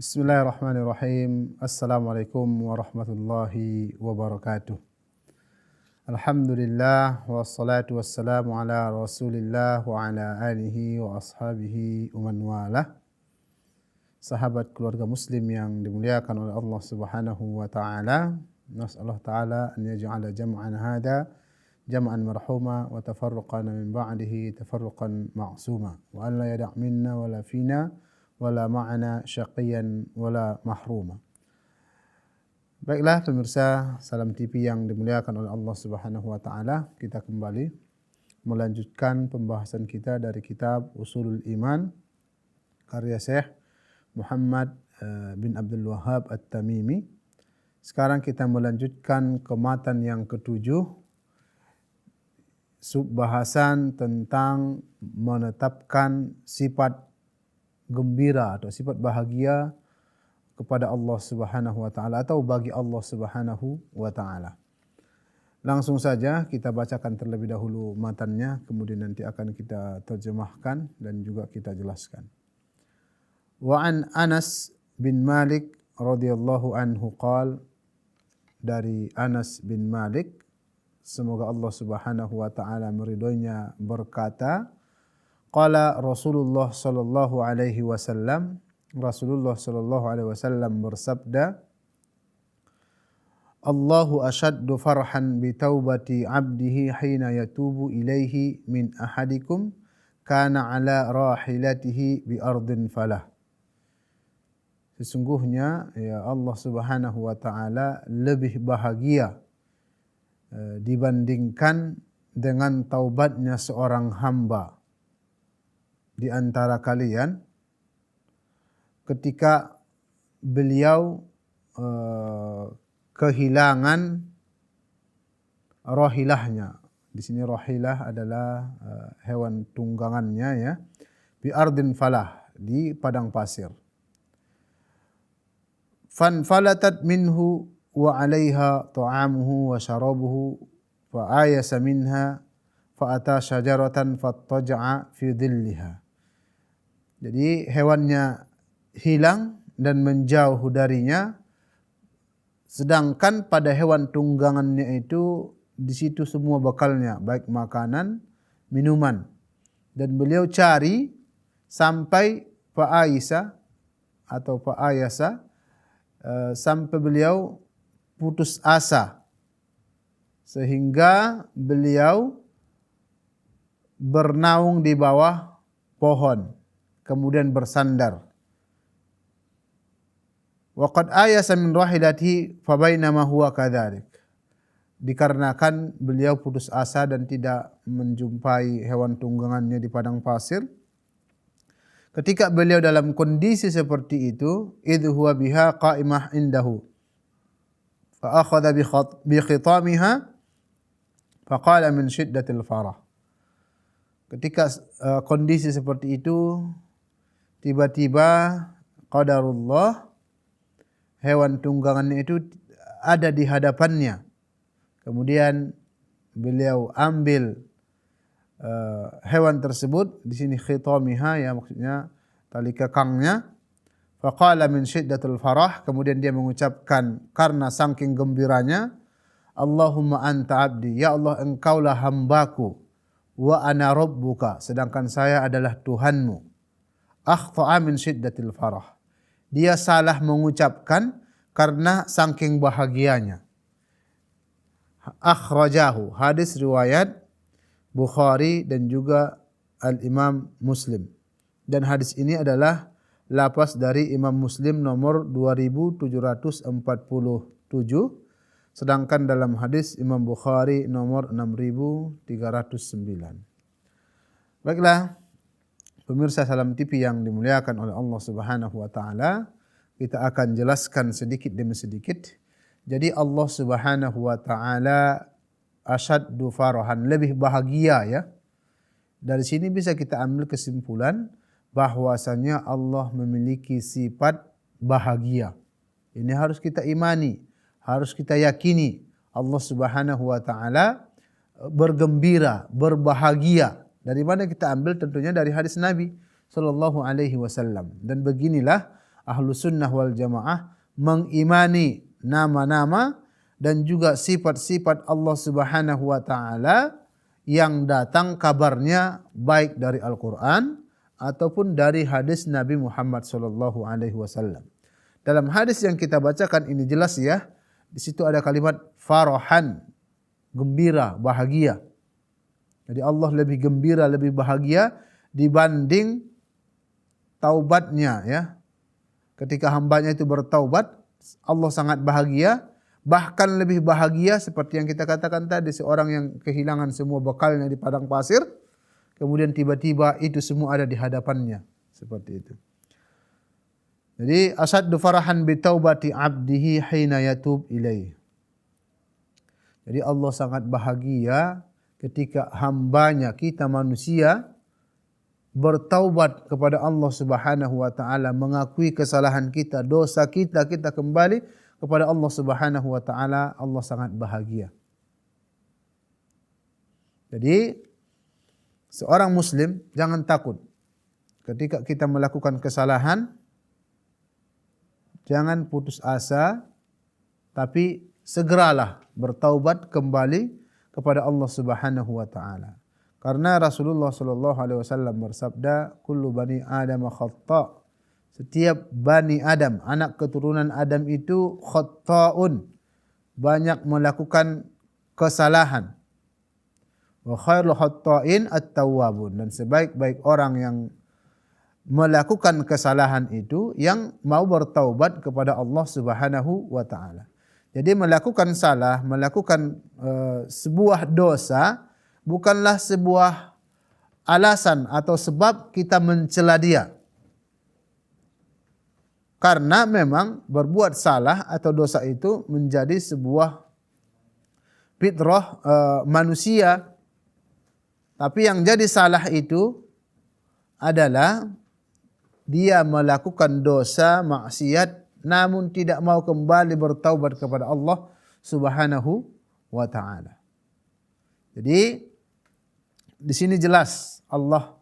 Bismillahirrahmanirrahim. Assalamualaikum warahmatullahi wabarakatuh. Alhamdulillah wassalatu wassalamu ala Rasulillah wa ala alihi wa ashabihi wa man walah. Sahabat keluarga muslim yang dimuliakan oleh Allah Subhanahu wa taala, nas'alullah taala an yaj'ala jam'an hada jam'an marhuma wa tafarruqana min ba'dihi tafarruqan ma'suma wa an la yada' minna wa la fina wala ma'ana syaqiyan wala mahruma. Baiklah pemirsa Salam TV yang dimuliakan oleh Allah Subhanahu wa taala, kita kembali melanjutkan pembahasan kita dari kitab Ushulul Iman karya Syekh Muhammad bin Abdul Wahhab At-Tamimi. Sekarang kita melanjutkan ke matan yang ketujuh, subbahasan tentang menetapkan sifat gembira atau sifat bahagia kepada Allah Subhanahu wa taala atau bagi Allah Subhanahu wa taala. Langsung saja kita bacakan terlebih dahulu matannya, kemudian nanti akan kita terjemahkan dan juga kita jelaskan. Wa an Anas bin Malik radhiyallahu anhu qala, dari Anas bin Malik, semoga Allah Subhanahu wa taala meridhoinya, berkata, qala Rasulullah sallallahu alaihi wasallam, Rasulullah sallallahu alaihi wasallam bersabda, Allahu ashaddu farhan bi taubati 'abdihi hina yatubu ilaihi min ahadikum kana ala rahilatihi bi ardin falah. Sesungguhnya ya Allah Subhanahu wa taala lebih bahagia dibandingkan dengan taubatnya seorang hamba di antara kalian ketika beliau kehilangan rahilahnya. Di sini rahilah adalah hewan tunggangannya ya. Bi ardin falah, di padang pasir. Fanfalatat minhu wa 'alaiha ta'amuhu wa syarabuhu fa ayasa minha fa ata syajaratan fattaja'a fi dhilliha. Jadi hewannya hilang dan menjauh darinya, sedangkan pada hewan tunggangannya itu di situ semua bekalnya, baik makanan, minuman. Dan beliau cari sampai fa'aisa atau fa'ayasa, sampai beliau putus asa, sehingga beliau bernaung di bawah pohon, kemudian bersandar. Wa qad ayasa min rahilatihi fa bainama huwa kadzalik. Dikarenakan beliau putus asa dan tidak menjumpai hewan tunggangannya di padang pasir, ketika beliau dalam kondisi seperti itu, idh huwa biha qa'imah indahu fa akhadha bi khitamiha fa qala min syiddatil farah. Ketika kondisi seperti itu, tiba-tiba qadarullah, hewan tunggangannya itu ada di hadapannya. Kemudian beliau ambil hewan tersebut, di sini khitamiha ya, maksudnya tali kekangnya. Faqala min syiddatil farah, kemudian dia mengucapkan karena saking gembiranya, Allahumma anta abdi, ya Allah engkaulah hambaku, wa ana rabbuka, sedangkan saya adalah Tuhanmu. Akhta'a min syiddatil farah, dia salah mengucapkan karena saking bahagianya. Akhrajahu, hadis riwayat Bukhari dan juga Al-Imam Muslim. Dan hadis ini adalah lafaz dari Imam Muslim nomor 2747, sedangkan dalam hadis Imam Bukhari nomor 6309. Baiklah pemirsa Salam TV yang dimuliakan oleh Allah Subhanahu wa taala, kita akan jelaskan sedikit demi sedikit. Jadi Allah Subhanahu wa taala asyaddu farahan, lebih bahagia ya. Dari sini bisa kita ambil kesimpulan bahwasanya Allah memiliki sifat bahagia. Ini harus kita imani, harus kita yakini. Allah Subhanahu wa taala bergembira, berbahagia. Dari mana kita ambil? Tentunya dari hadis Nabi sallallahu alaihi wasallam. Dan beginilah Ahlus Sunnah wal Jamaah mengimani nama-nama dan juga sifat-sifat Allah Subhanahu wa taala yang datang kabarnya baik dari Al-Qur'an ataupun dari hadis Nabi Muhammad sallallahu alaihi wasallam. Dalam hadis yang kita bacakan ini jelas ya, di situ ada kalimat farahan, gembira, bahagia. Jadi Allah lebih gembira, lebih bahagia dibanding taubatnya ya. Ketika hambanya itu bertaubat, Allah sangat bahagia, bahkan lebih bahagia seperti yang kita katakan tadi, seorang yang kehilangan semua bekalnya di padang pasir, kemudian tiba-tiba itu semua ada di hadapannya, seperti itu. Jadi asaddu farahan bi taubati abdihi hina yatub ilaih. Jadi Allah sangat bahagia ketika hambanya, kita manusia, bertaubat kepada Allah Subhanahu wa taala, mengakui kesalahan kita, dosa kita, kita kembali kepada Allah Subhanahu wa taala, Allah sangat bahagia. Jadi seorang muslim jangan takut ketika kita melakukan kesalahan, jangan putus asa, tapi segeralah bertaubat kembali kepada Allah Subhanahu wa taala. Karena Rasulullah sallallahu alaihi wasallam bersabda, "Kullu bani Adam khata'." Setiap bani Adam, anak keturunan Adam itu khata'un, banyak melakukan kesalahan. Wa khairul khata'in at-tawwabun, dan sebaik-baik orang yang melakukan kesalahan itu yang mau bertaubat kepada Allah Subhanahu wa taala. Jadi melakukan salah, melakukan sebuah dosa bukanlah sebuah alasan atau sebab kita mencela dia. Karena memang berbuat salah atau dosa itu menjadi sebuah fitrah manusia. Tapi yang jadi salah itu adalah dia melakukan dosa, maksiat, namun tidak mau kembali bertaubat kepada Allah Subhanahu wa taala. Jadi di sini jelas Allah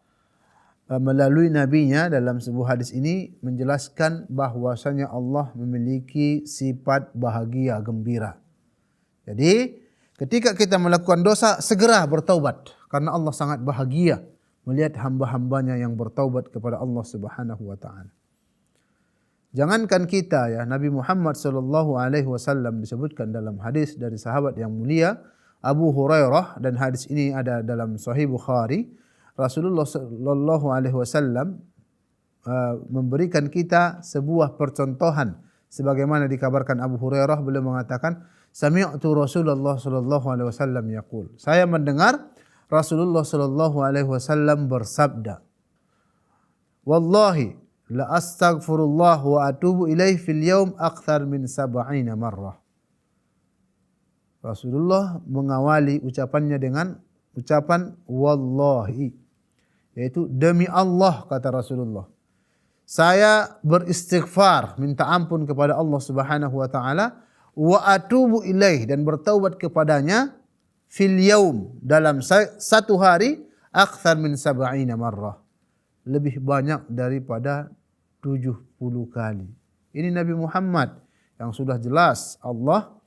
melalui nabinya dalam sebuah hadis ini menjelaskan bahwasanya Allah memiliki sifat bahagia, gembira. Jadi ketika kita melakukan dosa, segera bertaubat karena Allah sangat bahagia melihat hamba-hambanya yang bertaubat kepada Allah Subhanahu wa taala. Jangankan kita ya, Nabi Muhammad sallallahu alaihi wasallam disebutkan dalam hadis dari sahabat yang mulia Abu Hurairah, dan hadis ini ada dalam Sahih Bukhari. Rasulullah sallallahu alaihi wasallam memberikan kita sebuah percontohan sebagaimana dikabarkan Abu Hurairah, beliau mengatakan, "Sami'tu Rasulullah sallallahu alaihi wasallam yaqul." Saya mendengar Rasulullah sallallahu alaihi wasallam bersabda, "Wallahi la astaghfirullah wa atubu ilaih fil yaum akthar min sab'ina marrah." Rasulullah mengawali ucapannya dengan ucapan wallahi, yaitu demi Allah, kata Rasulullah, saya beristighfar, minta ampun kepada Allah Subhanahu wa taala, wa atubu ilaih, dan bertaubat kepadanya, fil yaum, dalam satu hari, akthar min sab'ina marrah, lebih banyak daripada 70 kali. Ini Nabi Muhammad yang sudah jelas Allah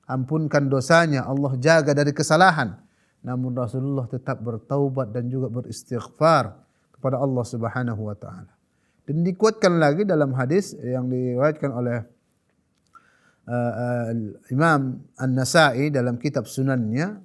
ampunkan dosanya, Allah jaga dari kesalahan. Namun Rasulullah tetap bertaubat dan juga beristighfar kepada Allah Subhanahu wa taala. Dan dikuatkan lagi dalam hadis yang diriwayatkan oleh Imam An-Nasa'i dalam kitab Sunannya,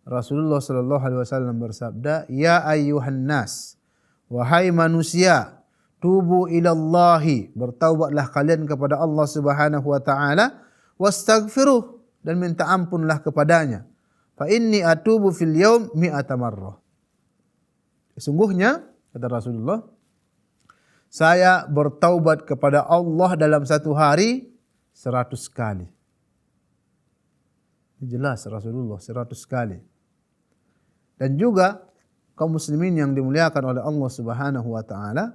Rasulullah sallallahu alaihi wasallam bersabda, "Ya ayyuhan nas, wahai manusia, tubu ilallahi, bertaubatlah kalian kepada Allah Subhanahu wa taala, wastaghfiruh, dan minta ampunlah kepadanya. Fa inni atubu fil yaum mi'ata marrah." Sesungguhnya, kata Rasulullah, saya bertaubat kepada Allah dalam satu hari 100 kali. Jelas Rasulullah 100 kali. Dan juga kaum muslimin yang dimuliakan oleh Allah Subhanahu wa taala,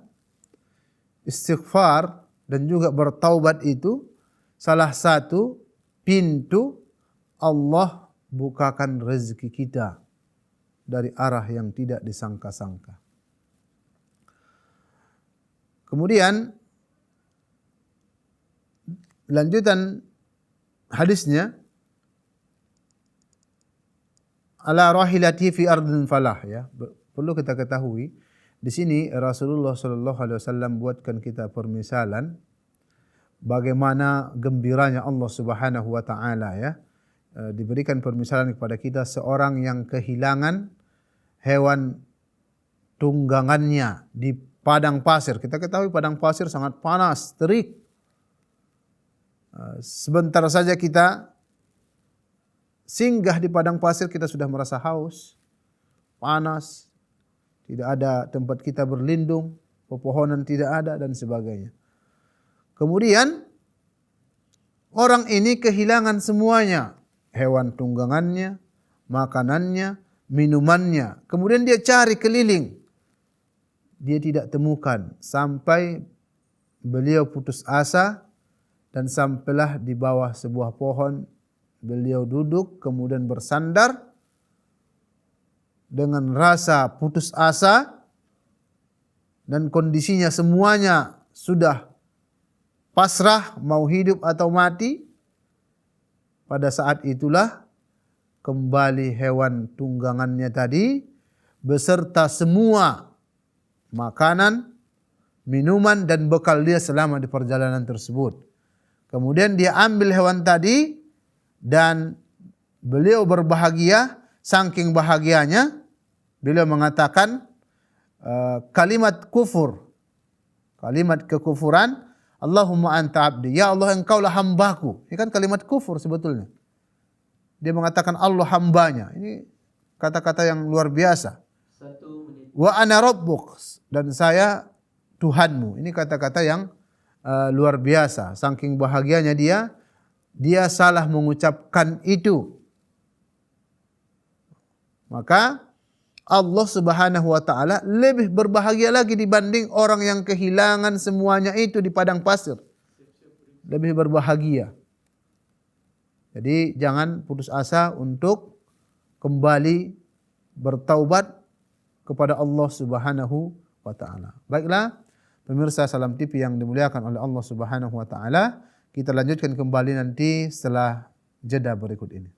istighfar dan juga bertaubat itu salah satu pintu Allah bukakan rezeki kita dari arah yang tidak disangka-sangka. Kemudian lanjutan hadisnya, ala rahilati fi ardin falah, ya. Perlu kita ketahui di sini Rasulullah sallallahu alaihi wasallam buatkan kita permisalan bagaimana gembiranya Allah Subhanahu wa taala, ya. Diberikan permisalan kepada kita seorang yang kehilangan hewan tunggangannya di padang pasir. Kita ketahui padang pasir sangat panas, terik. Sebentar saja kita singgah di padang pasir kita sudah merasa haus, panas, tidak ada tempat kita berlindung, pepohonan tidak ada dan sebagainya. Kemudian orang ini kehilangan semuanya, hewan tunggangannya, makanannya, minumannya. Kemudian dia cari keliling, dia tidak temukan sampai beliau putus asa dan sampailah di bawah sebuah pohon. Beliau duduk kemudian bersandar dengan rasa putus asa dan kondisinya semuanya sudah pasrah mau hidup atau mati. Pada saat itulah kembali hewan tunggangannya tadi beserta semua makanan, minuman dan bekal dia selama di perjalanan tersebut. Kemudian dia ambil hewan tadi dan beliau berbahagia, saking bahagianya beliau mengatakan kalimat kufur, kalimat kekufuran, Allahumma anta abdi, ya Allah engkaulah hambaku. Ini kan kalimat kufur sebetulnya. Dia mengatakan Allah hambanya. Ini kata-kata yang luar biasa. Wa ana rabbuk, dan saya Tuhanmu. Ini kata-kata yang luar biasa. Saking bahagianya dia salah mengucapkan itu. Maka Allah Subhanahu wa taala lebih berbahagia lagi dibanding orang yang kehilangan semuanya itu di padang pasir. Lebih berbahagia. Jadi jangan putus asa untuk kembali bertaubat kepada Allah Subhanahu wa taala. Baiklah, pemirsa Salam TV yang dimuliakan oleh Allah Subhanahu wa taala, kita lanjutkan kembali nanti setelah jeda berikut ini.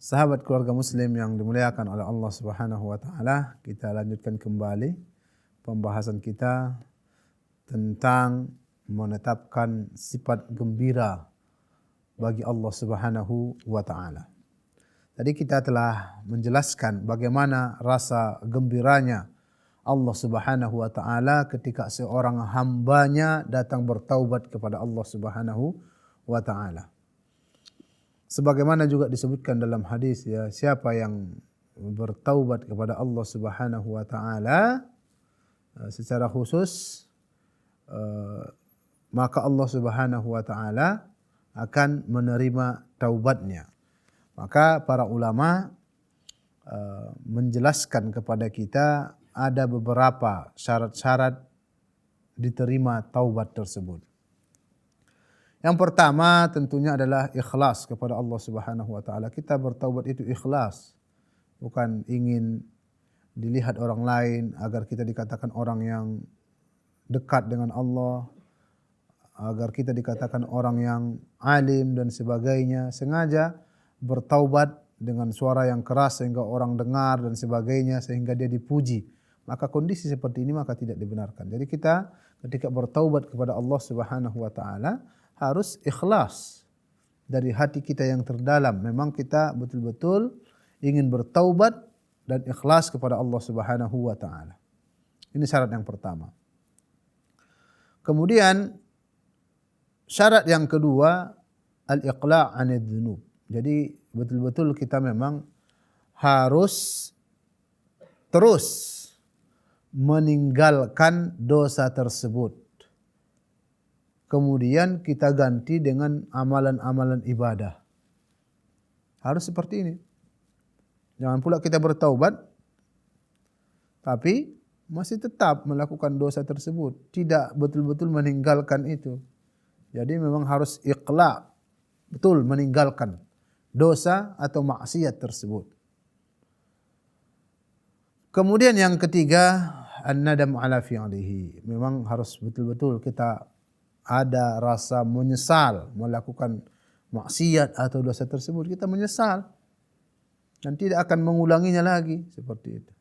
Sahabat keluarga muslim yang dimuliakan oleh Allah Subhanahu wa taala, kita lanjutkan kembali pembahasan kita tentang menetapkan sifat gembira bagi Allah Subhanahu wa taala. Tadi kita telah menjelaskan bagaimana rasa gembiranya Allah Subhanahu wa taala ketika seorang hambanya datang bertaubat kepada Allah Subhanahu wa taala. Sebagaimana juga disebutkan dalam hadis, ya, siapa yang bertaubat kepada Allah Subhanahu wa taala secara khusus, maka Allah Subhanahu wa taala akan menerima taubatnya. Maka para ulama menjelaskan kepada kita ada beberapa syarat-syarat diterima taubat tersebut. Yang pertama tentunya adalah ikhlas kepada Allah Subhanahu wa taala. Kita bertaubat itu ikhlas, bukan ingin dilihat orang lain agar kita dikatakan orang yang dekat dengan Allah, agar kita dikatakan orang yang alim dan sebagainya. Sengaja bertaubat dengan suara yang keras sehingga orang dengar dan sebagainya, sehingga dia dipuji. Maka kondisi seperti ini maka tidak dibenarkan. Jadi kita ketika bertaubat kepada Allah Subhanahu wa taala harus ikhlas dari hati kita yang terdalam. Memang kita betul-betul ingin bertaubat dan ikhlas kepada Allah Subhanahu wa taala. Ini syarat yang pertama. Kemudian syarat yang kedua, al-iqla' 'anidz dzunub. Jadi betul-betul kita memang harus terus meninggalkan dosa tersebut. kemudian kita ganti dengan amalan-amalan ibadah. Harus seperti ini. Jangan pula kita bertaubat tapi masih tetap melakukan dosa tersebut, tidak betul-betul meninggalkan itu. Jadi memang harus iqla, betul meninggalkan dosa atau maksiat tersebut. Kemudian yang ketiga, an-nadam ala fi'lihi. Memang harus betul-betul kita ada rasa menyesal melakukan maksiat atau dosa tersebut. Kita menyesal dan tidak akan mengulanginya lagi seperti itu.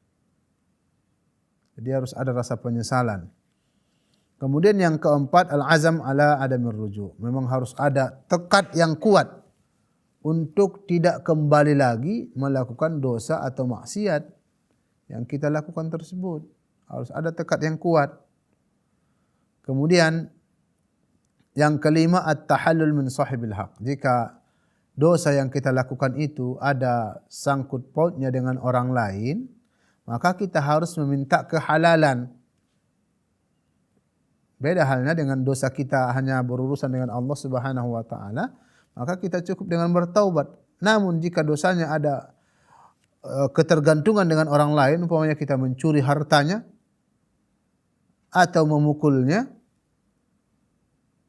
Jadi harus ada rasa penyesalan. Kemudian yang keempat, al-azam ala adamir ruju'. Memang harus ada tekad yang kuat untuk tidak kembali lagi melakukan dosa atau maksiat yang kita lakukan tersebut. Harus ada tekad yang kuat. Kemudian yang kelima, at-tahallul min sahibil haq. Jika dosa yang kita lakukan itu ada sangkut pautnya dengan orang lain, maka kita harus meminta kehalalan. Beda halnya dengan dosa kita hanya berurusan dengan Allah Subhanahu wa taala, maka kita cukup dengan bertaubat. Namun jika dosanya ada ketergantungan dengan orang lain, umpamanya kita mencuri hartanya atau memukulnya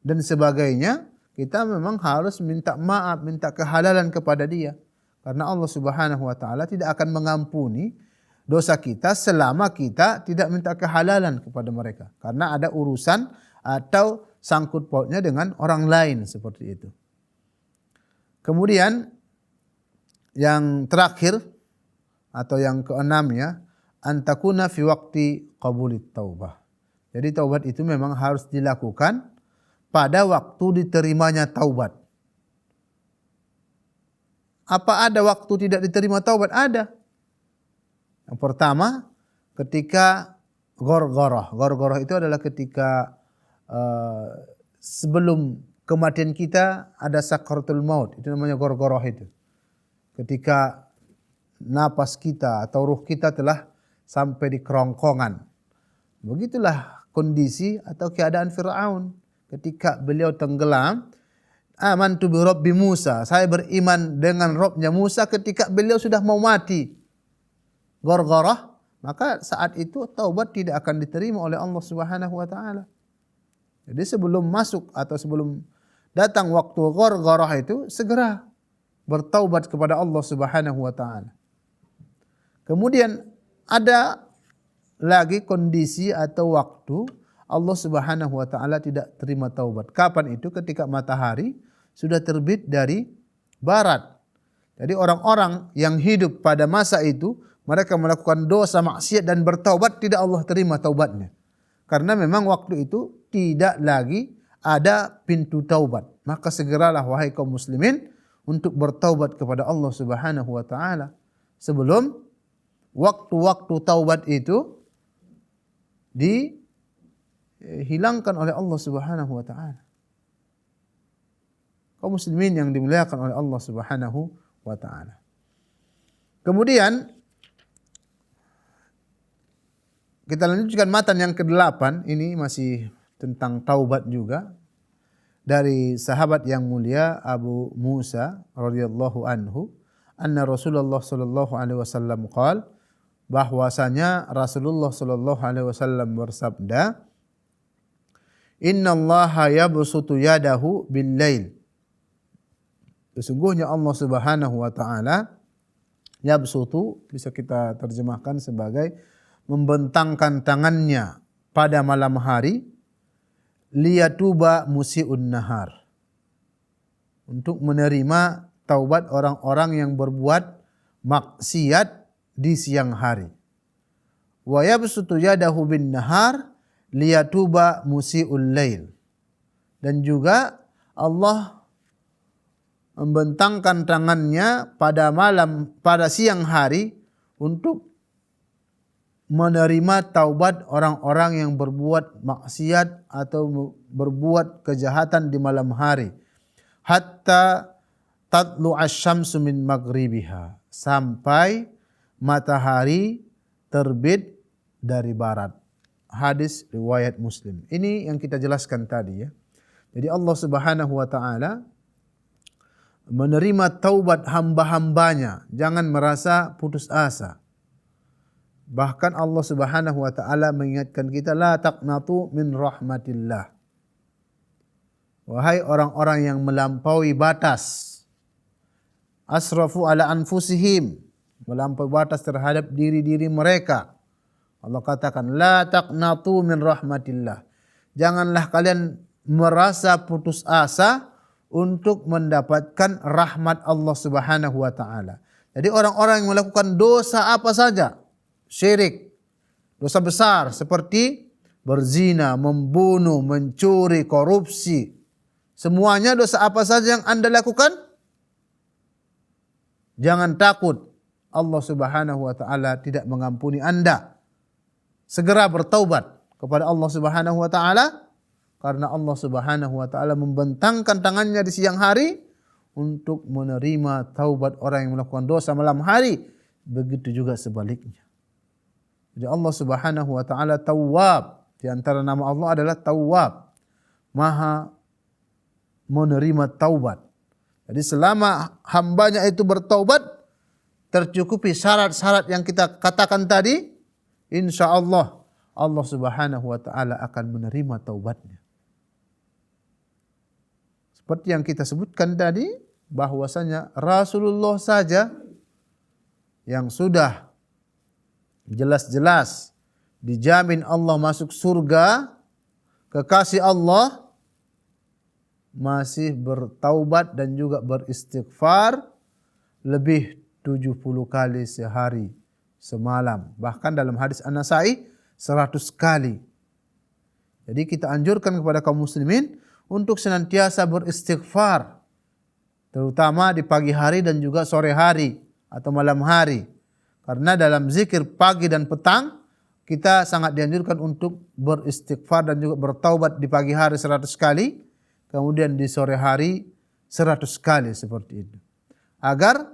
dan sebagainya, kita memang harus minta maaf, minta kehalalan kepada dia. Karena Allah Subhanahu wa taala tidak akan mengampuni dosa kita selama kita tidak minta kehalalan kepada mereka. Karena ada urusan atau sangkut pautnya dengan orang lain seperti itu. Kemudian yang terakhir atau yang keenam ya, antakuna fi waqti qabulit taubah. Jadi taubat itu memang harus dilakukan pada waktu diterimanya taubat. Apa ada waktu tidak diterima taubat? Ada. Yang pertama, ketika gorgoroh. Gorgoroh itu adalah ketika sebelum kematian kita ada sakaratul maut. Itu namanya gorgoroh itu. Ketika napas kita atau ruh kita telah sampai di kerongkongan. Begitulah kondisi atau keadaan Fir'aun. Ketika beliau tenggelam, amantu bi Rabbi Musa. Saya beriman dengan Rabbnya Musa ketika beliau sudah mau mati. Gorgorah, maka saat itu taubat tidak akan diterima oleh Allah Subhanahu wa taala. Jadi sebelum masuk atau sebelum datang waktu gorgorah itu segera bertaubat kepada Allah Subhanahu wa taala. Kemudian ada lagi kondisi atau waktu Allah Subhanahu wa taala tidak terima taubat. Kapan itu? Ketika matahari sudah terbit dari barat. Jadi orang-orang yang hidup pada masa itu mereka melakukan dosa maksiat dan bertaubat, tidak Allah terima taubatnya. Karena memang waktu itu tidak lagi ada pintu taubat. Maka segeralah wahai kaum muslimin untuk bertaubat kepada Allah Subhanahu wa taala sebelum waktu-waktu taubat itu dihilangkan oleh Allah Subhanahu wa taala. Kaum muslimin yang dimuliakan oleh Allah Subhanahu wa taala. Kemudian kita lanjutkan matan yang ke-8, ini masih tentang taubat juga. Dari sahabat yang mulia Abu Musa radhiyallahu anhu, anna Rasulullah sallallahu alaihi wasallam qaal, bahwasanya Rasulullah sallallahu alaihi wasallam bersabda, "Innallaha yabsutu yadahu bil-lail." Sesungguhnya Allah Subhanahu wa taala yabsutu bisa kita terjemahkan sebagai membentangkan tangannya pada malam hari, liyatuba musi'un nahar, untuk menerima taubat orang-orang yang berbuat maksiat di siang hari. Wa yabsutu yadahu bin nahar liyatuba musi'ul lail. Dan juga Allah membentangkan tangannya pada siang hari untuk menerima taubat orang-orang yang berbuat maksiat atau berbuat kejahatan di malam hari. Hatta tatlu asy-syamsu min maghribiha, sampai matahari terbit dari barat. Hadis riwayat Muslim. Ini yang kita jelaskan tadi ya. Jadi Allah Subhanahu wa taala menerima taubat hamba-hambanya. Jangan merasa putus asa. Bahkan Allah Subhanahu wa taala mengingatkan kita, la taqnatu min rahmatillah. Wahai orang-orang yang melampaui batas, asrafu ala anfusihim, melampaui batas terhadap diri-diri mereka. Allah katakan, la taqnatu min rahmatillah. Janganlah kalian merasa putus asa untuk mendapatkan rahmat Allah Subhanahu wa taala. Jadi orang-orang yang melakukan dosa apa saja, syirik, dosa besar seperti berzina, membunuh, mencuri, korupsi, semuanya dosa apa saja yang Anda lakukan, jangan takut, Allah Subhanahu wa taala tidak mengampuni Anda. Segera bertaubat kepada Allah Subhanahu wa taala, karena Allah Subhanahu wa taala membentangkan tangannya di siang hari untuk menerima taubat orang yang melakukan dosa malam hari. Begitu juga sebaliknya. Jadi Allah Subhanahu wa taala Tawwab. Di antara nama Allah adalah Tawwab, Maha menerima taubat. Jadi selama hambanya itu bertaubat, tercukupi syarat-syarat yang kita katakan tadi, insya Allah Allah Subhanahu wa taala akan menerima taubatnya. Seperti yang kita sebutkan tadi, bahwasanya Rasulullah saja yang sudah jelas-jelas dijamin Allah masuk surga, kekasih Allah, masih bertaubat dan juga beristighfar lebih 70 kali sehari semalam. Bahkan dalam hadis An-Nasa'i 100 kali. Jadi kita anjurkan kepada kaum muslimin untuk senantiasa beristighfar, terutama di pagi hari dan juga sore hari atau malam hari. Karena dalam zikir pagi dan petang kita sangat dianjurkan untuk beristighfar dan juga bertaubat di pagi hari 100 kali, kemudian di sore hari 100 kali seperti itu. Agar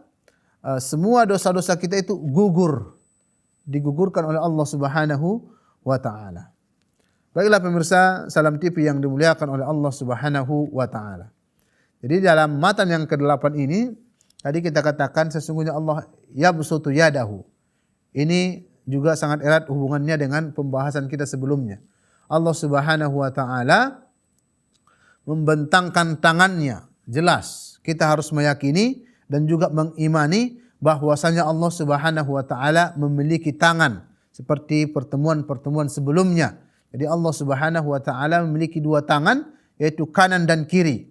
semua dosa-dosa kita itu digugurkan oleh Allah Subhanahu wa taala. Baiklah pemirsa Salam TV yang dimuliakan oleh Allah Subhanahu wa taala. Jadi dalam matan yang ke-8 ini tadi kita katakan sesungguhnya Allah yabsutu yadahu. Ini juga sangat erat hubungannya dengan pembahasan kita sebelumnya. Allah Subhanahu wa taala membentangkan tangannya. Jelas kita harus meyakini dan juga mengimani bahwasanya Allah Subhanahu wa taala memiliki tangan seperti pertemuan-pertemuan sebelumnya. Jadi Allah Subhanahu wa taala memiliki dua tangan, yaitu kanan dan kiri.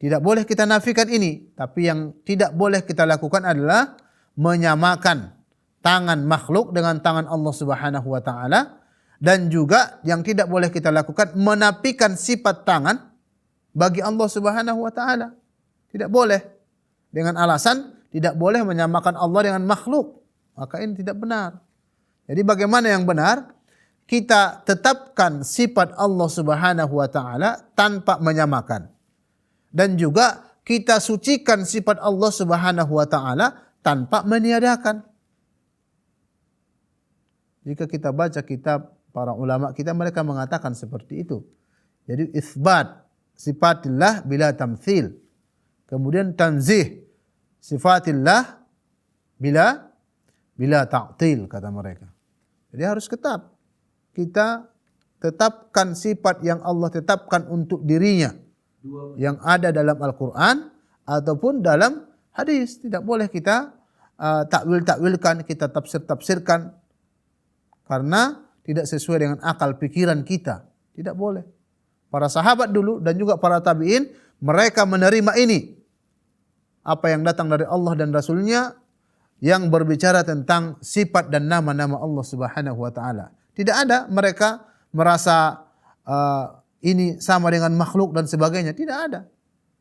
Tidak boleh kita nafikan ini, tapi yang tidak boleh kita lakukan adalah menyamakan tangan makhluk dengan tangan Allah Subhanahu wa taala, dan juga yang tidak boleh kita lakukan menafikan sifat tangan bagi Allah Subhanahu wa taala. Tidak boleh. Dengan alasan tidak boleh menyamakan Allah dengan makhluk. Maka ini tidak benar. Jadi bagaimana yang benar? Kita tetapkan sifat Allah Subhanahu wa taala tanpa menyamakan. Dan juga kita sucikan sifat Allah Subhanahu wa taala tanpa meniadakan. Jika kita baca kitab para ulama kita, mereka mengatakan seperti itu. Jadi isbat sifatillah bila tamthil. Kemudian tanzih sifatillah bila ta'til, kata mereka. Jadi harus kita tetapkan sifat yang Allah tetapkan untuk dirinya yang ada dalam Al-Quran ataupun dalam hadis. Tidak boleh kita takwil-takwilkan, kita tafsir-tafsirkan karena tidak sesuai dengan akal pikiran kita. Tidak boleh. Para sahabat dulu dan juga para tabi'in, mereka menerima ini. Apa yang datang dari Allah dan Rasulnya yang berbicara tentang sifat dan nama-nama Allah Subhanahu wa taala. Tidak ada mereka merasa ini sama dengan makhluk dan sebagainya. Tidak ada.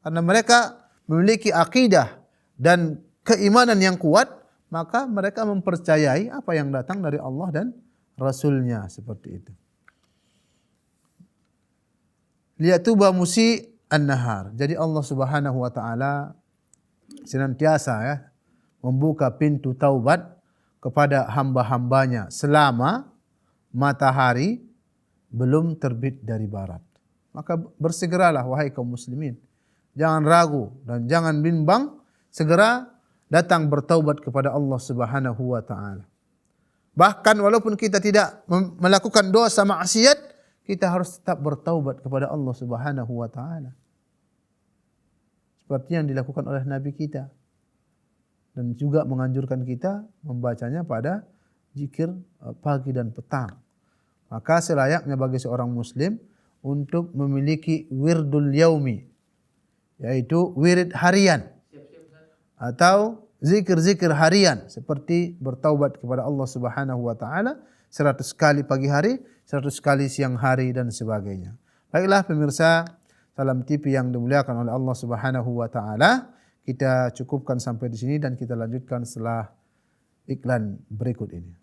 Karena mereka memiliki akidah dan keimanan yang kuat, maka mereka mempercayai apa yang datang dari Allah dan Rasulnya, seperti itu. Liyatuba musi an-nahar. Jadi Allah Subhanahu wa taala senantiasa membuka pintu taubat kepada hamba-hambanya selama matahari belum terbit dari barat. Maka bersegeralah wahai kaum muslimin. Jangan ragu dan jangan bimbang, segera datang bertaubat kepada Allah Subhanahu wa taala. Bahkan walaupun kita tidak melakukan dosa maksiat, kita harus tetap bertaubat kepada Allah Subhanahu wa taala. Seperti yang dilakukan oleh Nabi kita. Dan juga menganjurkan kita membacanya pada zikir pagi dan petang. Maka selayaknya bagi seorang muslim untuk memiliki wirdul yaumi, yaitu wirid harian atau zikir-zikir harian seperti bertaubat kepada Allah Subhanahu wa taala 100 kali pagi hari, 100 kali siang hari dan sebagainya. Baiklah pemirsa Salam TV yang dimuliakan oleh Allah Subhanahu wa taala, kita cukupkan sampai di sini dan kita lanjutkan setelah iklan berikut ini.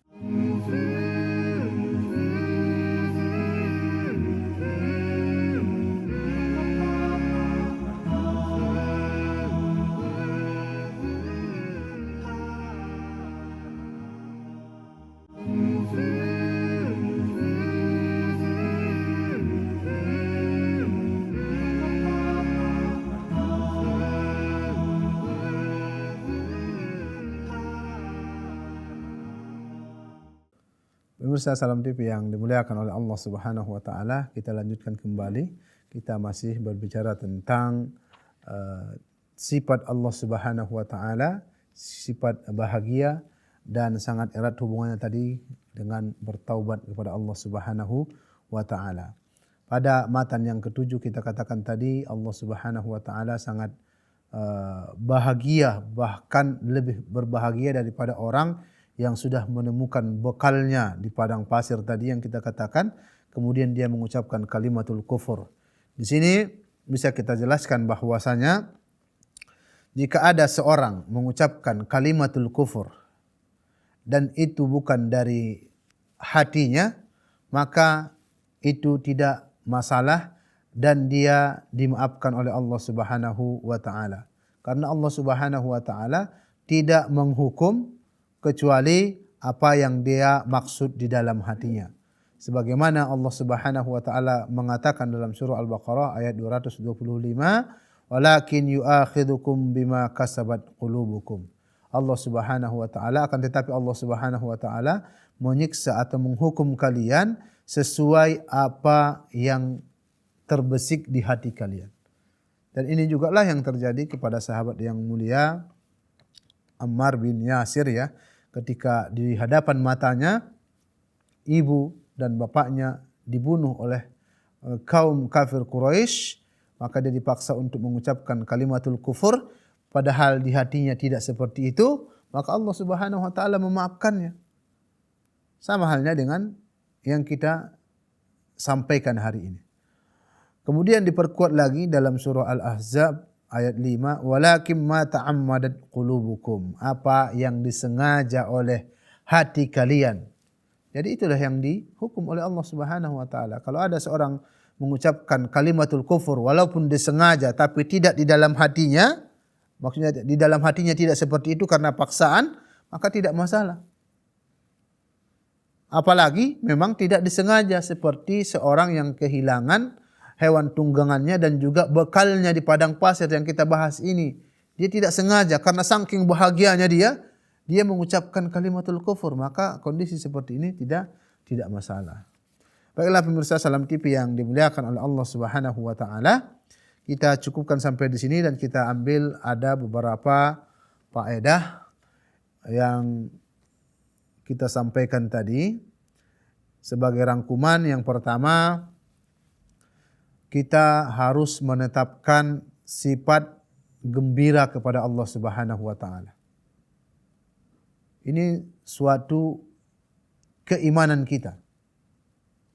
Pemirsa Salam TV yang dimuliakan oleh Allah Subhanahu wa taala, kita lanjutkan kembali. Kita masih berbicara tentang sifat Allah Subhanahu wa taala, sifat bahagia dan sangat erat hubungannya tadi dengan bertaubat kepada Allah Subhanahu wa taala. Pada matan yang ketujuh kita katakan tadi Allah Subhanahu wa taala sangat bahagia, bahkan lebih berbahagia daripada orang yang sudah menemukan bekalnya di padang pasir tadi yang kita katakan, kemudian dia mengucapkan kalimatul kufur. Di sini bisa kita jelaskan bahwasanya jika ada seorang mengucapkan kalimatul kufur dan itu bukan dari hatinya, maka itu tidak masalah dan dia dimaafkan oleh Allah Subhanahu wa taala. Karena Allah Subhanahu wa taala tidak menghukum kecuali apa yang dia maksud di dalam hatinya. Sebagaimana Allah Subhanahu wa taala mengatakan dalam surah Al-Baqarah ayat 225, "Walakin yu'akhidukum bima kasabat qulubukum." Allah Subhanahu wa taala akan tetapi Allah Subhanahu wa taala menyiksa atau menghukum kalian sesuai apa yang terbesik di hati kalian. Dan ini jugalah yang terjadi kepada sahabat yang mulia Ammar bin Yasir ya. Ketika di hadapan matanya ibu dan bapaknya dibunuh oleh kaum kafir Quraisy, maka dia dipaksa untuk mengucapkan kalimatul kufur, padahal di hatinya tidak seperti itu, maka Allah Subhanahu wa taala memaafkannya. Sama halnya dengan yang kita sampaikan hari ini. Kemudian diperkuat lagi dalam surah Al-Ahzab ayat 5, walakin ma ta'ammadat qulubukum, apa yang disengaja oleh hati kalian. Jadi itulah yang dihukum oleh Allah Subhanahu wa taala. Kalau ada seorang mengucapkan kalimatul kufur walaupun disengaja tapi tidak di dalam hatinya, maksudnya di dalam hatinya tidak seperti itu karena paksaan, maka tidak masalah. Apalagi memang tidak disengaja seperti seorang yang kehilangan hewan tunggangannya dan juga bekalnya di padang pasir yang kita bahas ini. Dia tidak sengaja karena saking bahagianya dia mengucapkan kalimatul kufur, maka kondisi seperti ini tidak masalah. Baiklah pemirsa Salam TV yang dimuliakan oleh Allah Subhanahu wa taala, kita cukupkan sampai di sini dan kita ambil ada beberapa faedah yang kita sampaikan tadi. Sebagai rangkuman, yang pertama, kita harus menetapkan sifat gembira kepada Allah Subhanahu wa taala. Ini suatu keimanan kita.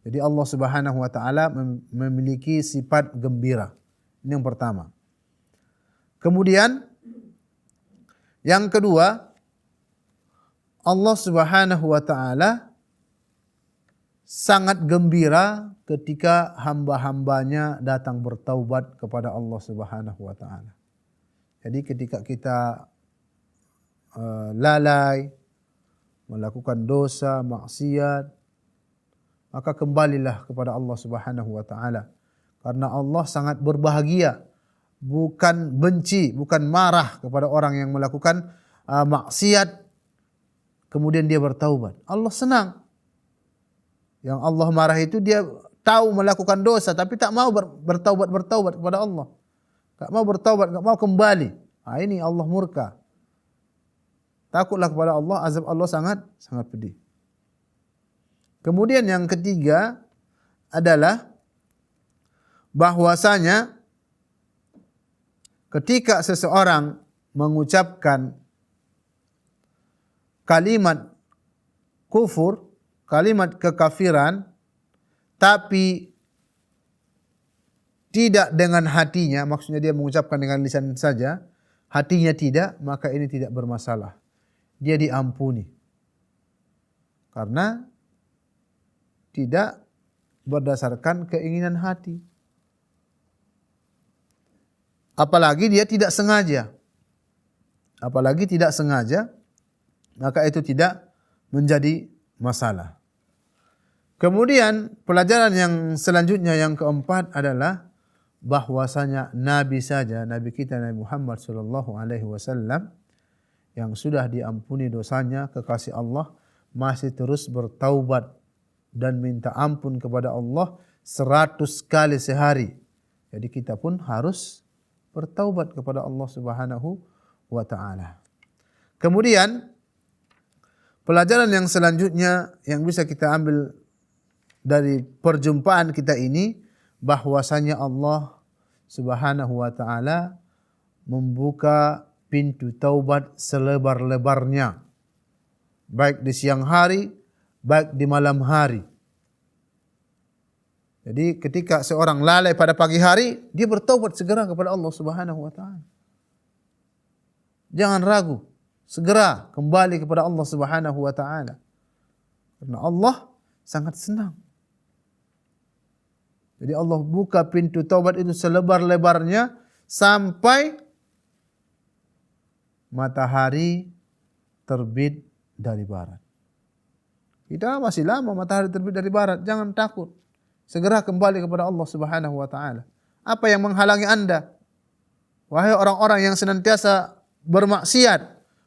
Jadi Allah Subhanahu wa taala memiliki sifat gembira. Ini yang pertama. Kemudian yang kedua, Allah Subhanahu wa taala sangat gembira ketika hamba-hambanya datang bertaubat kepada Allah Subhanahu wa taala. Jadi ketika kita lalai melakukan dosa, maksiat, maka kembalilah kepada Allah Subhanahu wa taala. Karena Allah sangat berbahagia, bukan benci, bukan marah kepada orang yang melakukan maksiat kemudian dia bertaubat. Allah senang. Yang Allah marah itu dia tahu melakukan dosa tapi tak mau bertaubat kepada Allah. Tak mau bertaubat, tak mau kembali. Ini Allah murka. Takutlah kepada Allah, azab Allah sangat pedih. Kemudian yang ketiga adalah bahwasanya ketika seseorang mengucapkan kalimat kufur, kalimat kekafiran, tapi tidak dengan hatinya, maksudnya dia mengucapkan dengan lisan saja, hatinya tidak, maka ini tidak bermasalah. Dia diampuni. Karena tidak berdasarkan keinginan hati. Apalagi dia tidak sengaja. Apalagi tidak sengaja, maka itu tidak menjadi masalah. Kemudian pelajaran yang selanjutnya yang keempat adalah bahwasanya Nabi saja, Nabi kita Nabi Muhammad sallallahu alaihi wasallam yang sudah diampuni dosanya, kekasih Allah, masih terus bertaubat dan minta ampun kepada Allah 100 kali sehari. Jadi kita pun harus bertaubat kepada Allah Subhanahu wa taala. Kemudian pelajaran yang selanjutnya yang bisa kita ambil dari perjumpaan kita ini, bahwasanya Allah Subhanahu wa taala membuka pintu taubat selebar-lebarnya, baik di siang hari, baik di malam hari. Jadi ketika seorang lalai pada pagi hari, dia bertaubat segera kepada Allah Subhanahu wa taala. Jangan ragu, segera kembali kepada Allah Subhanahu wa taala. Karena Allah sangat senang. Jadi Allah buka pintu taubat itu selebar-lebarnya sampai matahari terbit dari barat. Kita masih lama matahari terbit dari barat, jangan takut. Segera kembali kepada Allah Subhanahu wa taala. Apa yang menghalangi Anda? Wahai orang-orang yang senantiasa bermaksiat,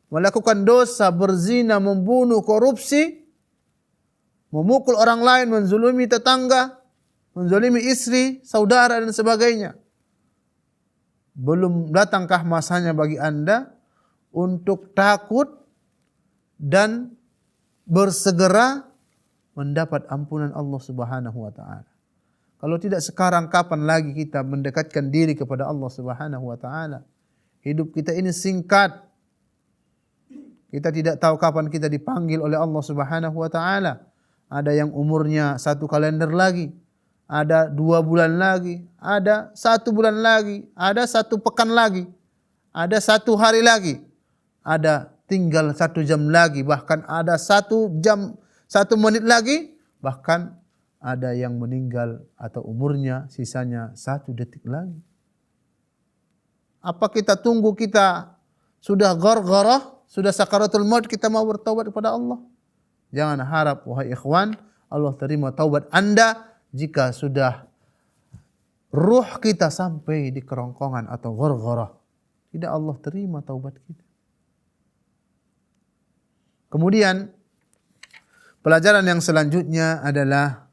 melakukan dosa, berzina, membunuh, korupsi, memukul orang lain, menzulimi tetangga, menzulimi istri, saudara dan sebagainya. Belum datangkah masanya bagi Anda untuk takut dan bersegera mendapat ampunan Allah Subhanahu wa taala? Kalau tidak sekarang, kapan lagi kita mendekatkan diri kepada Allah Subhanahu wa taala? Hidup kita ini singkat. Kita tidak tahu kapan kita dipanggil oleh Allah Subhanahu wa taala. Ada yang umurnya 1 kalender lagi, ada 2 bulan lagi, ada 1 bulan lagi, ada 1 pekan lagi, ada 1 hari lagi, ada tinggal 1 jam lagi, bahkan ada 1 jam 1 menit lagi, bahkan ada yang meninggal atau umurnya sisanya 1 detik lagi. Apa kita tunggu kita sudah ghargharah, sudah sakaratul maut kita mau bertaubat kepada Allah? Jangan harap wahai ikhwan Allah terima taubat Anda jika sudah ruh kita sampai di kerongkongan atau ghargharah. Tidak Allah terima taubat kita. Kemudian pelajaran yang selanjutnya adalah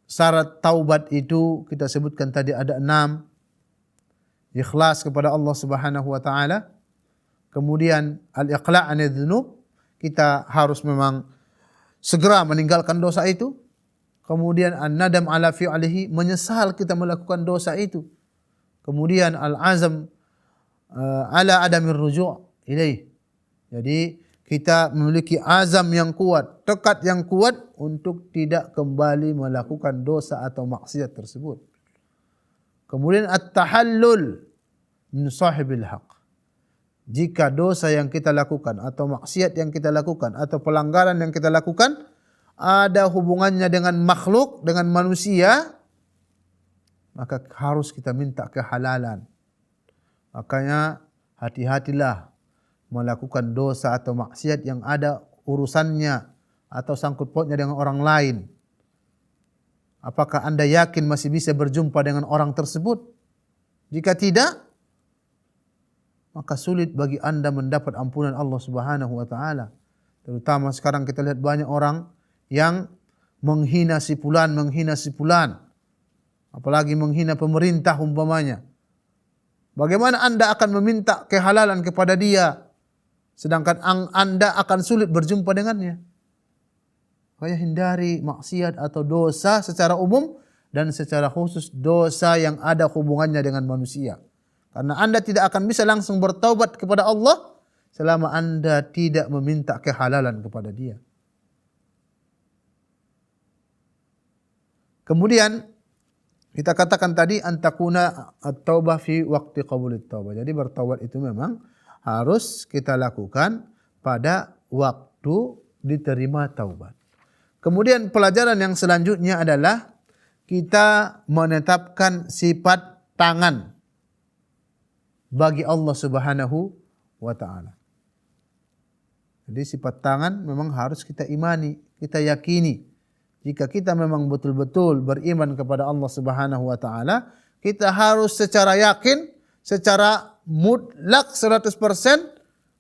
syarat taubat itu kita sebutkan tadi ada 6. Ikhlas kepada Allah Subhanahu wa taala. Kemudian al-iqla' 'anil dzunub, kita harus memang segera meninggalkan dosa itu. Kemudian an-nadam 'ala fi'lihi, menyesal kita melakukan dosa itu. Kemudian al-azam 'ala adamir ruju' ilaih. Jadi kita memiliki azam yang kuat, tekad yang kuat untuk tidak kembali melakukan dosa atau maksiat tersebut. Kemudian at-tahallul min sahibil haq. Jika dosa yang kita lakukan atau maksiat yang kita lakukan atau pelanggaran yang kita lakukan ada hubungannya dengan makhluk, dengan manusia, maka harus kita minta kehalalan. Makanya hati-hatilah melakukan dosa atau maksiat yang ada urusannya atau sangkut pautnya dengan orang lain. Apakah Anda yakin masih bisa berjumpa dengan orang tersebut? Jika tidak, maka sulit bagi Anda mendapat ampunan Allah Subhanahu wa taala. Terutama sekarang kita lihat banyak orang yang menghina si fulan, apalagi menghina pemerintah umpamanya. Bagaimana Anda akan meminta kehalalan kepada dia, sedangkan Anda akan sulit berjumpa dengannya? Makanya hindari maksiat atau dosa secara umum dan secara khusus dosa yang ada hubungannya dengan manusia. Karena Anda tidak akan bisa langsung bertaubat kepada Allah selama Anda tidak meminta kehalalan kepada dia. Kemudian kita katakan tadi antakuna at-taubah fi waqti qabulit taubah. Jadi bertaubat itu memang harus kita lakukan pada waktu diterima taubat. Kemudian pelajaran yang selanjutnya adalah kita menetapkan sifat tangan bagi Allah Subhanahu wa taala. Jadi sifat tangan memang harus kita imani, kita yakini. Jika kita memang betul-betul beriman kepada Allah Subhanahu wa taala, kita harus secara yakin, secara mutlak 100%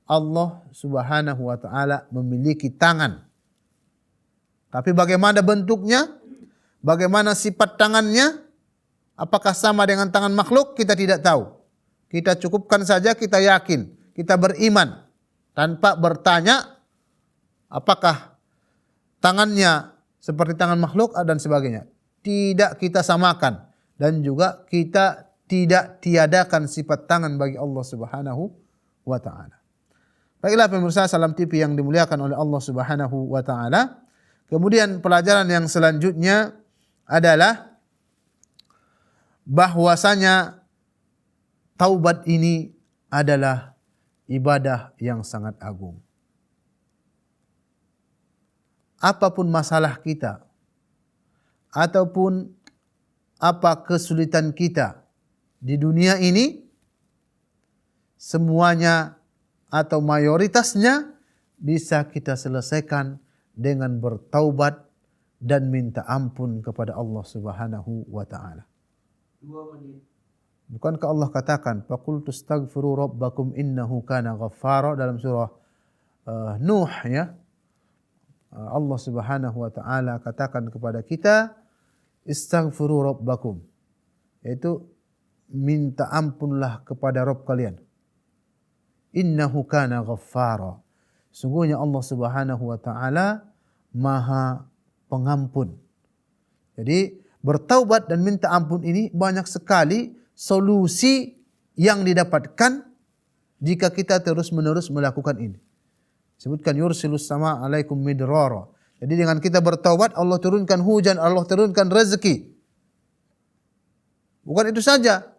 Allah Subhanahu wa taala memiliki tangan. Tapi bagaimana bentuknya? Bagaimana sifat tangannya? Apakah sama dengan tangan makhluk? Kita tidak tahu. Kita cukupkan saja kita yakin, kita beriman tanpa bertanya apakah tangannya seperti tangan makhluk dan sebagainya. Tidak kita samakan dan juga kita tidak tiadakan sifat tangan bagi Allah Subhanahu wa taala. Baiklah pemirsa Salam TV yang dimuliakan oleh Allah Subhanahu wa taala. Kemudian pelajaran yang selanjutnya adalah bahwasanya taubat ini adalah ibadah yang sangat agung. Apapun masalah kita, ataupun apa kesulitan kita di dunia ini, semuanya atau mayoritasnya bisa kita selesaikan dengan bertaubat dan minta ampun kepada Allah Subhanahu wa taala. 2 menit. Bukankah Allah katakan, "Faqultu astaghfiru rabbakum innahu kana ghaffara" dalam surah Nuh ya. Allah Subhanahu wa taala katakan kepada kita, "Istaghfiru rabbakum." Yaitu minta ampunlah kepada Rabb kalian. Innahu kana ghaffara. Sungguhnya Allah Subhanahu wa taala Maha Pengampun. Jadi bertaubat dan minta ampun ini banyak sekali solusi yang didapatkan jika kita terus-menerus melakukan ini. Sebutkan yursilus sama alaikum midrara. Jadi dengan kita bertaubat Allah turunkan hujan, Allah turunkan rezeki. Bukan itu saja.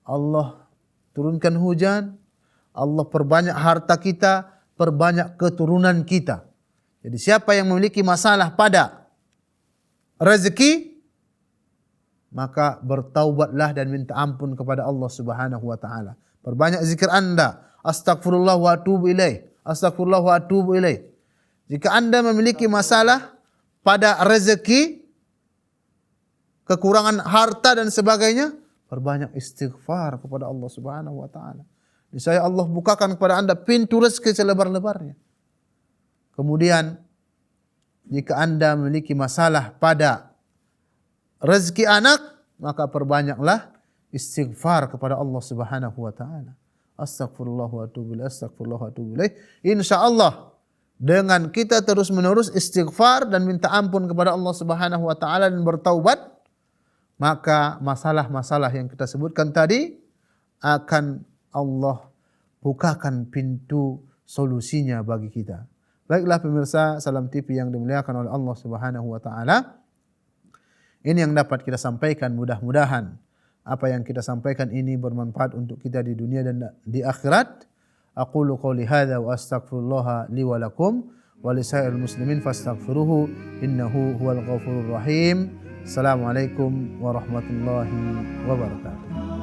Allah turunkan hujan, Allah perbanyak harta kita, perbanyak keturunan kita. Jadi siapa yang memiliki masalah pada rezeki, maka bertaubatlah dan minta ampun kepada Allah Subhanahu wa taala. Perbanyak zikir Anda, astagfirullah wa atubu ilaih, astagfirullah wa atubu ilaih. Jika Anda memiliki masalah pada rezeki, kekurangan harta dan sebagainya, perbanyak istighfar kepada Allah Subhanahu wa taala. Niscaya Allah bukakan kepada Anda pintu rezeki selebar-lebarnya. Kemudian jika Anda memiliki masalah pada rezeki anak, maka perbanyaklah istighfar kepada Allah Subhanahu wa taala. Astagfirullah wa atubu ilaih, astagfirullah wa atubu ilaih. Insyaallah dengan kita terus-menerus istighfar dan minta ampun kepada Allah Subhanahu wa taala dan bertaubat, maka masalah-masalah yang kita sebutkan tadi akan Allah bukakan pintu solusinya bagi kita. Baiklah pemirsa Salam TV yang dimuliakan oleh Allah Subhanahu wa taala. Ini yang dapat kita sampaikan, mudah-mudahan apa yang kita sampaikan ini bermanfaat untuk kita di dunia dan di akhirat. Aqulu qouli hadza wa astaghfirullaha li wa lakum wa lisairil muslimin fastaghfiruhu innahu huwal ghafurur rahim. Assalamualaikum warahmatullahi wabarakatuh.